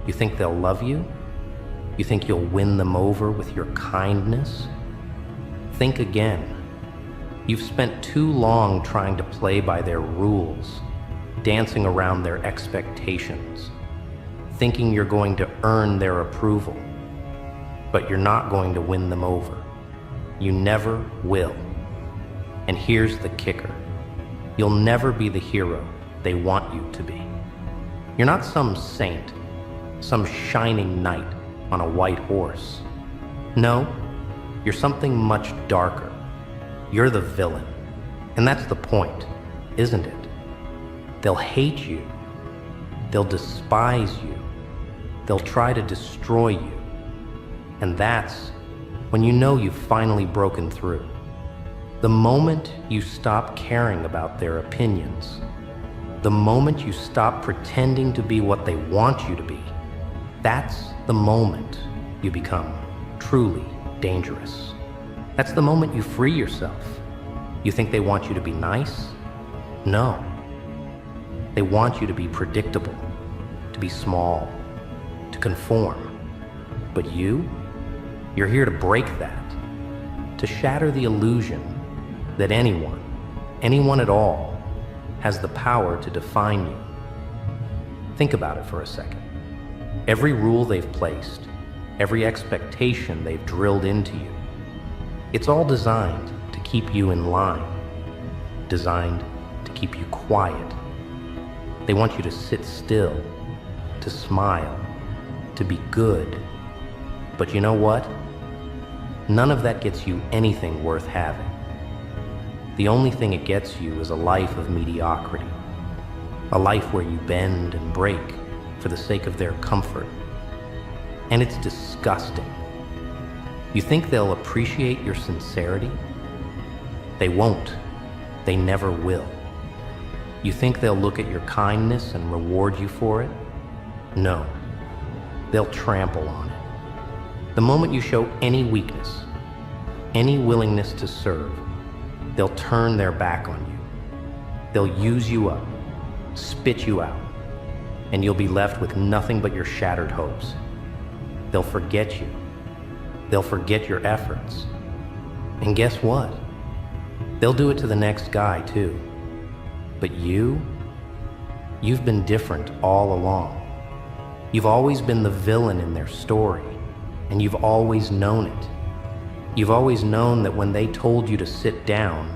You think they'll love you? You think you'll win them over with your kindness? Think again. You've spent too long trying to play by their rules, dancing around their expectations, thinking you're going to earn their approval. But you're not going to win them over. You never will. And here's the kicker. You'll never be the hero they want you to be. You're not some saint, some shining knight on a white horse. No, you're something much darker. You're the villain. And that's the point, isn't it? They'll hate you. They'll despise you. They'll try to destroy you. And that's when you know you've finally broken through. The moment you stop caring about their opinions, the moment you stop pretending to be what they want you to be, that's the moment you become truly dangerous. That's the moment you free yourself. You think they want you to be nice? No. They want you to be predictable, to be small, to conform. But you're here to break that, to shatter the illusion that anyone at all, has the power to define you. Think about it for a second. Every rule they've placed, every expectation they've drilled into you, it's all designed to keep you in line, designed to keep you quiet. They want you to sit still, to smile, to be good. But you know what? None of that gets you anything worth having. The only thing it gets you is a life of mediocrity, a life where you bend and break for the sake of their comfort. And it's disgusting. You think they'll appreciate your sincerity? They won't. They never will. You think they'll look at your kindness and reward you for it? No. They'll trample on it. The moment you show any weakness, any willingness to serve, they'll turn their back on you. They'll use you up, spit you out, and you'll be left with nothing but your shattered hopes. They'll forget you. They'll forget your efforts. And guess what? They'll do it to the next guy too. But you've been different all along. You've always been the villain in their story, and you've always known it. You've always known that when they told you to sit down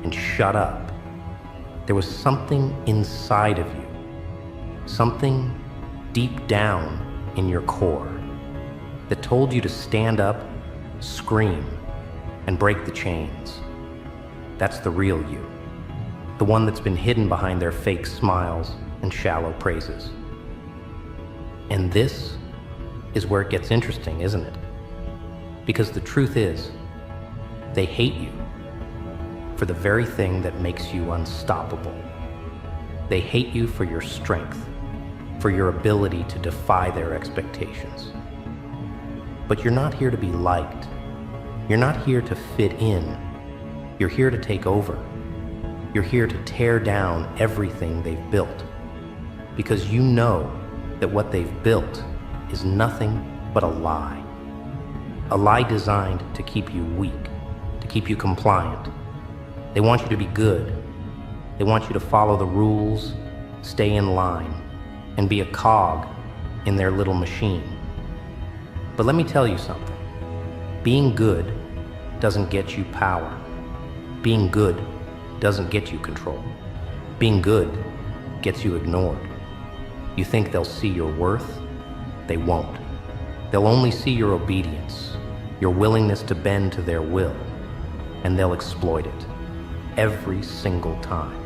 and shut up, there was something inside of you, something deep down in your core that told you to stand up, scream, and break the chains. That's the real you, the one that's been hidden behind their fake smiles and shallow praises. And this is where it gets interesting, isn't it? Because the truth is, they hate you for the very thing that makes you unstoppable. They hate you for your strength, for your ability to defy their expectations. But you're not here to be liked. You're not here to fit in. You're here to take over. You're here to tear down everything they've built. Because you know that what they've built is nothing but a lie. A lie designed to keep you weak, to keep you compliant. They want you to be good. They want you to follow the rules, stay in line, and be a cog in their little machine. But let me tell you something. Being good doesn't get you power. Being good doesn't get you control. Being good gets you ignored. You think they'll see your worth? They won't. They'll only see your obedience, your willingness to bend to their will, and they'll exploit it every single time.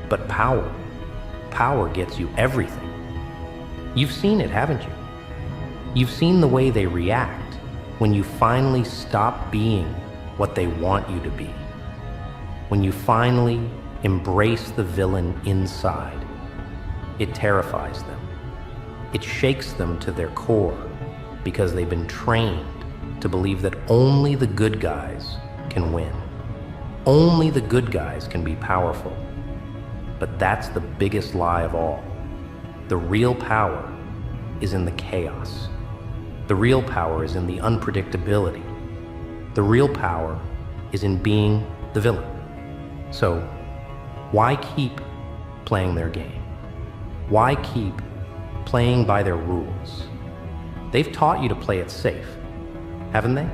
But power gets you everything. You've seen it, haven't you? You've seen the way they react when you finally stop being what they want you to be. When you finally embrace the villain inside, it terrifies them. It shakes them to their core because they've been trained to believe that only the good guys can win. Only the good guys can be powerful. But that's the biggest lie of all. The real power is in the chaos. The real power is in the unpredictability. The real power is in being the villain. So, why keep playing their game? Why keep playing by their rules? They've taught you to play it safe, haven't they?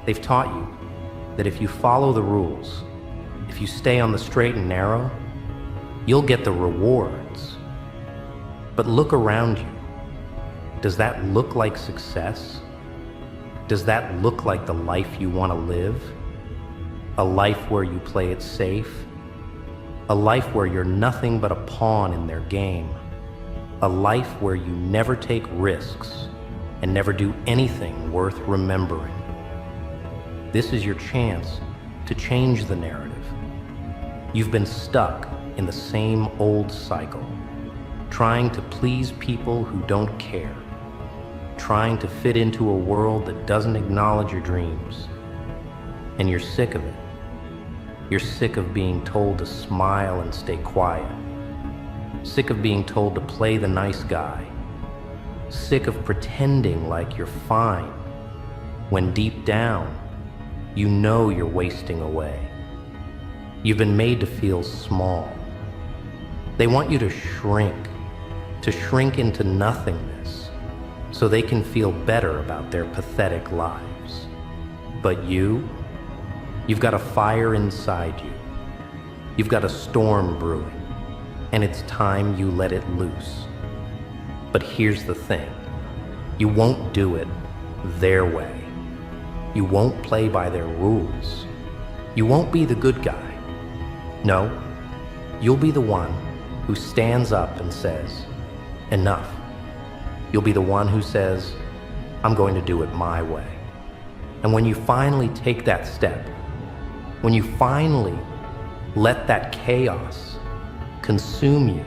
They've taught you that if you follow the rules, if you stay on the straight and narrow, you'll get the rewards. But look around you. Does that look like success? Does that look like the life you want to live? A life where you play it safe? A life where you're nothing but a pawn in their game? A life where you never take risks and never do anything worth remembering? This is your chance to change the narrative. You've been stuck in the same old cycle, trying to please people who don't care, trying to fit into a world that doesn't acknowledge your dreams. And you're sick of it. You're sick of being told to smile and stay quiet. Sick of being told to play the nice guy. Sick of pretending like you're fine, when deep down, you know you're wasting away. You've been made to feel small. They want you to shrink into nothingness, so they can feel better about their pathetic lives. But you've got a fire inside you. You've got a storm brewing, and it's time you let it loose. But here's the thing. You won't do it their way. You won't play by their rules. You won't be the good guy. No, you'll be the one who stands up and says, enough. You'll be the one who says, I'm going to do it my way. And when you finally take that step, when you finally let that chaos consume you,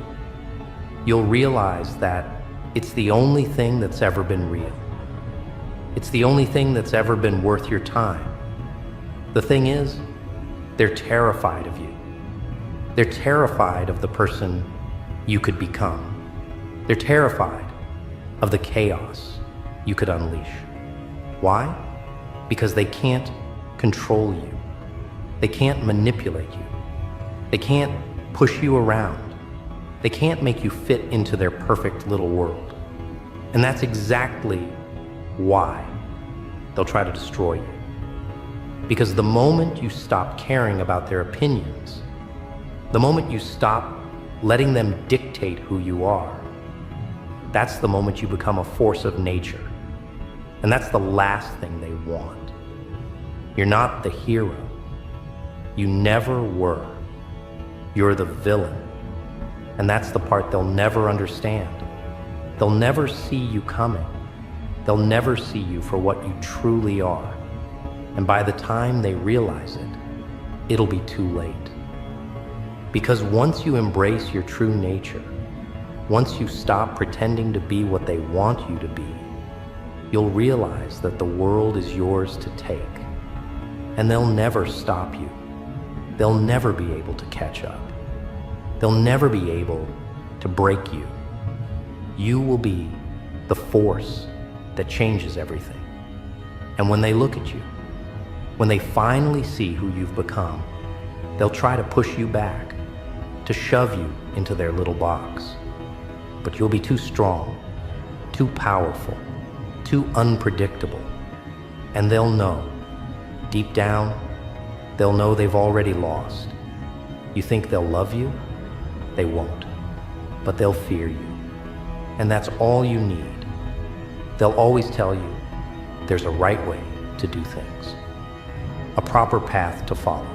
you'll realize that it's the only thing that's ever been real. It's the only thing that's ever been worth your time. The thing is, they're terrified of you. They're terrified of the person you could become. They're terrified of the chaos you could unleash. Why? Because they can't control you. They can't manipulate you. They can't push you around. They can't make you fit into their perfect little world. And that's exactly why they'll try to destroy you. Because the moment you stop caring about their opinions, the moment you stop letting them dictate who you are, that's the moment you become a force of nature. And that's the last thing they want. You're not the hero. You never were. You're the villain. And that's the part they'll never understand. They'll never see you coming. They'll never see you for what you truly are. And by the time they realize it, it'll be too late. Because once you embrace your true nature, once you stop pretending to be what they want you to be, you'll realize that the world is yours to take. And they'll never stop you. They'll never be able to catch up. They'll never be able to break you. You will be the force that changes everything. And when they look at you, when they finally see who you've become, they'll try to push you back, to shove you into their little box. But you'll be too strong, too powerful, too unpredictable. And they'll know, deep down, they'll know they've already lost. You think they'll love you? They won't. But they'll fear you. And that's all you need. They'll always tell you there's a right way to do things, a proper path to follow,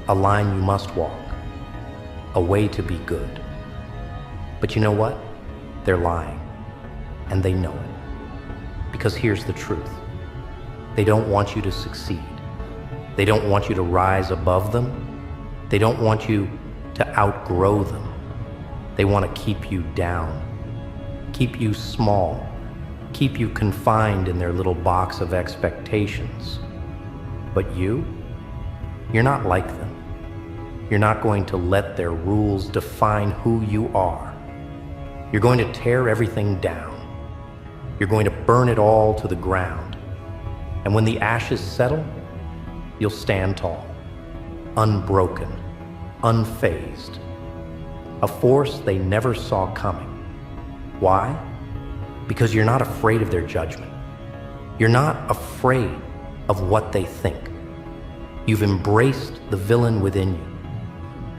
a line you must walk, a way to be good. But you know what? They're lying, and they know it. Because here's the truth. They don't want you to succeed. They don't want you to rise above them. They don't want you to outgrow them. They want to keep you down, keep you small, keep you confined in their little box of expectations. But you're not like them. You're not going to let their rules define who you are. You're going to tear everything down. You're going to burn it all to the ground. And when the ashes settle, you'll stand tall, unbroken, unfazed. A force they never saw coming. Why? Because you're not afraid of their judgment. You're not afraid of what they think. You've embraced the villain within you.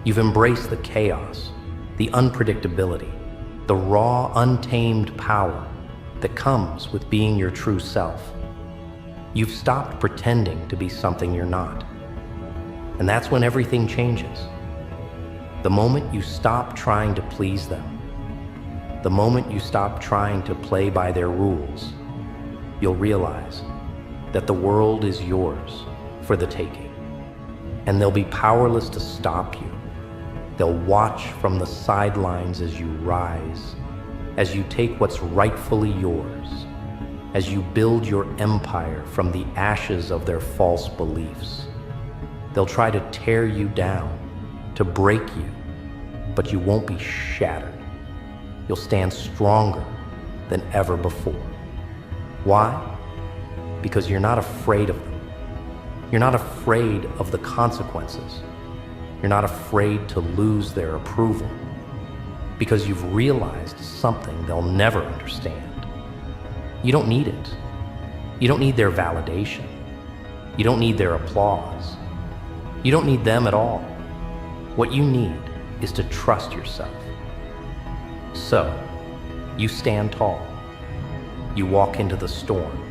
You've embraced the chaos, the unpredictability, the raw, untamed power that comes with being your true self. You've stopped pretending to be something you're not. And that's when everything changes. The moment you stop trying to please them, the moment you stop trying to play by their rules, you'll realize that the world is yours for the taking. And they'll be powerless to stop you. They'll watch from the sidelines as you rise, as you take what's rightfully yours, as you build your empire from the ashes of their false beliefs. They'll try to tear you down, to break you, but you won't be shattered. You'll stand stronger than ever before. Why? Because you're not afraid of them. You're not afraid of the consequences. You're not afraid to lose their approval, because you've realized something they'll never understand. You don't need it. You don't need their validation. You don't need their applause. You don't need them at all. What you need is to trust yourself. So, you stand tall. You walk into the storm.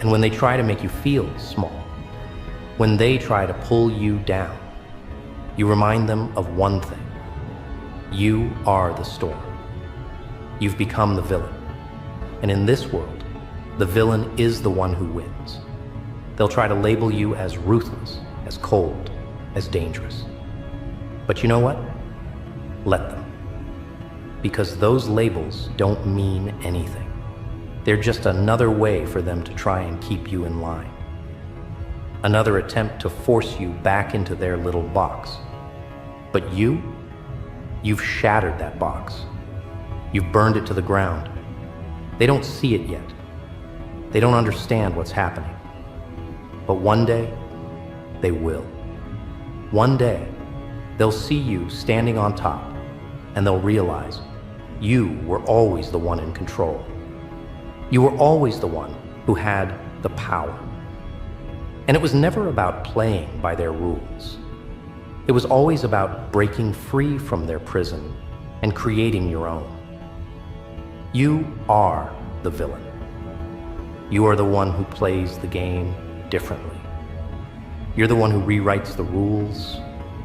And when they try to make you feel small, when they try to pull you down, you remind them of one thing. You are the storm. You've become the villain. And in this world, the villain is the one who wins. They'll try to label you as ruthless, as cold, as dangerous. But you know what? Let them. Because those labels don't mean anything. They're just another way for them to try and keep you in line. Another attempt to force you back into their little box. But you've shattered that box. You've burned it to the ground. They don't see it yet. They don't understand what's happening. But one day, they will. One day, they'll see you standing on top, and they'll realize you were always the one in control. You were always the one who had the power. And it was never about playing by their rules. It was always about breaking free from their prison and creating your own. You are the villain. You are the one who plays the game differently. You're the one who rewrites the rules,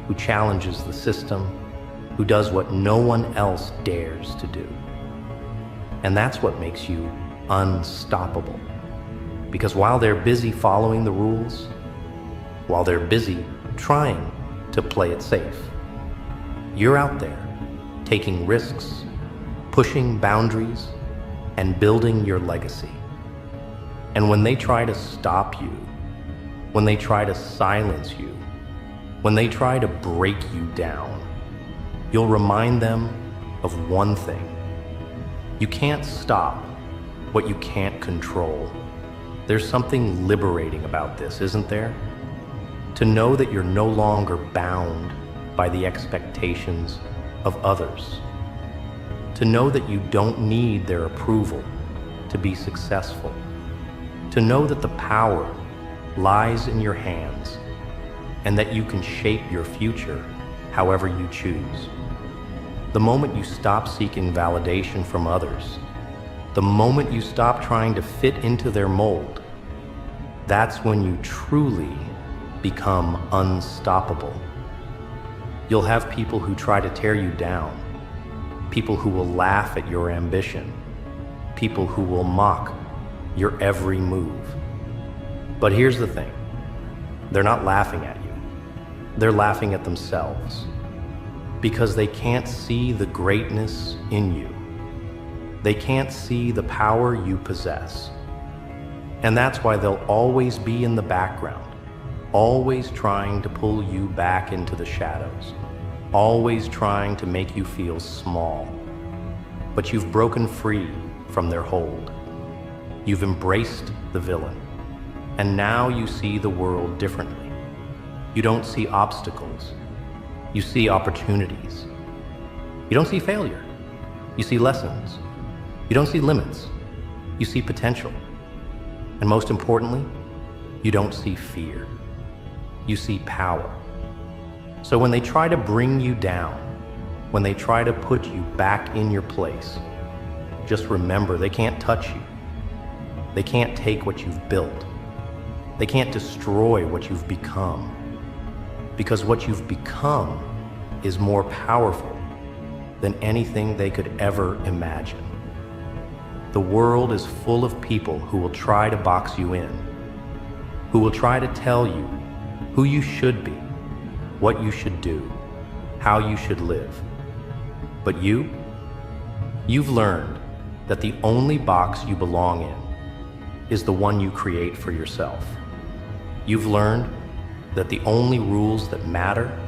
who challenges the system, who does what no one else dares to do. And that's what makes you unstoppable. Because while they're busy following the rules, while they're busy trying to play it safe, you're out there taking risks, pushing boundaries, and building your legacy. And when they try to stop you, when they try to silence you, when they try to break you down, you'll remind them of one thing. You can't stop what you can't control. There's something liberating about this, isn't there? To know that you're no longer bound by the expectations of others. To know that you don't need their approval to be successful. To know that the power lies in your hands and that you can shape your future however you choose. The moment you stop seeking validation from others, the moment you stop trying to fit into their mold, that's when you truly become unstoppable. You'll have people who try to tear you down, people who will laugh at your ambition, people who will mock your every move. But here's the thing, they're not laughing at you. They're laughing at themselves because they can't see the greatness in you. They can't see the power you possess. And that's why they'll always be in the background, always trying to pull you back into the shadows, always trying to make you feel small. But you've broken free from their hold. You've embraced the villain, and now you see the world differently. You don't see obstacles. You see opportunities. You don't see failure. You see lessons. You don't see limits. You see potential. And most importantly, you don't see fear. You see power. So when they try to bring you down, when they try to put you back in your place, just remember they can't touch you. They can't take what you've built. They can't destroy what you've become. Because what you've become is more powerful than anything they could ever imagine. The world is full of people who will try to box you in, who will try to tell you who you should be, what you should do, how you should live. But you've learned that the only box you belong in is the one you create for yourself. You've learned that the only rules that matter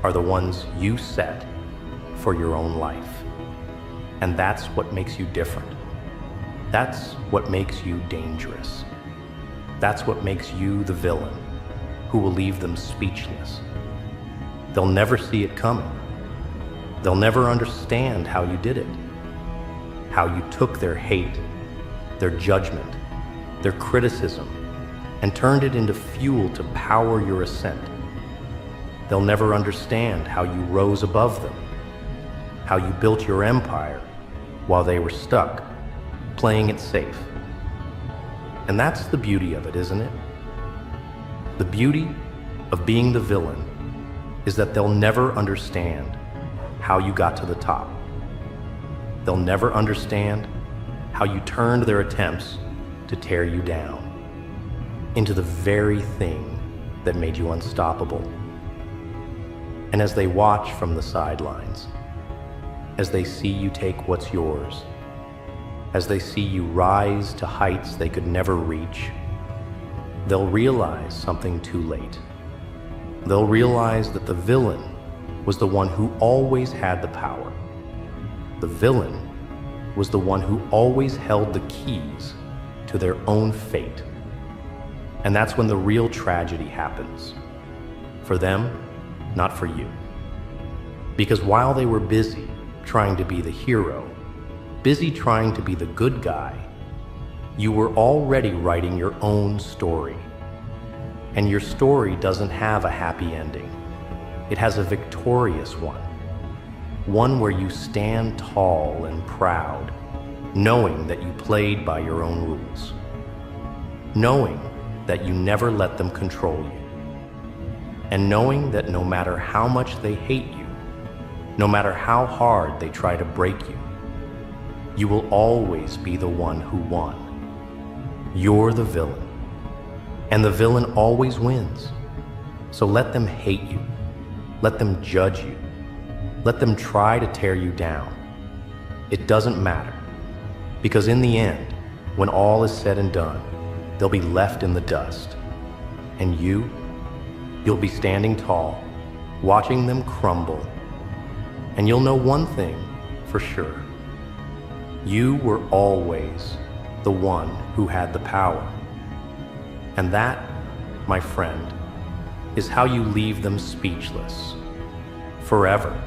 are the ones you set for your own life. And that's what makes you different. That's what makes you dangerous. That's what makes you the villain who will leave them speechless. They'll never see it coming. They'll never understand how you did it, how you took their hate, their judgment, their criticism, and turned it into fuel to power your ascent. They'll never understand how you rose above them, how you built your empire while they were stuck, playing it safe. And that's the beauty of it, isn't it? The beauty of being the villain is that they'll never understand how you got to the top. They'll never understand how you turned their attempts to tear you down into the very thing that made you unstoppable. And as they watch from the sidelines, as they see you take what's yours, as they see you rise to heights they could never reach, they'll realize something too late. They'll realize that the villain was the one who always had the power. The villain was the one who always held the keys to their own fate. And that's when the real tragedy happens. For them, not for you. Because while they were busy trying to be the hero, busy trying to be the good guy, you were already writing your own story. And your story doesn't have a happy ending. It has a victorious one. One where you stand tall and proud, knowing that you played by your own rules. Knowing that you never let them control you. And knowing that no matter how much they hate you, no matter how hard they try to break you, you will always be the one who won. You're the villain. And the villain always wins. So let them hate you. Let them judge you. Let them try to tear you down. It doesn't matter. Because in the end, when all is said and done, they'll be left in the dust. And you'll be standing tall, watching them crumble. And you'll know one thing for sure. You were always the one who had the power. And that, my friend, is how you leave them speechless, forever.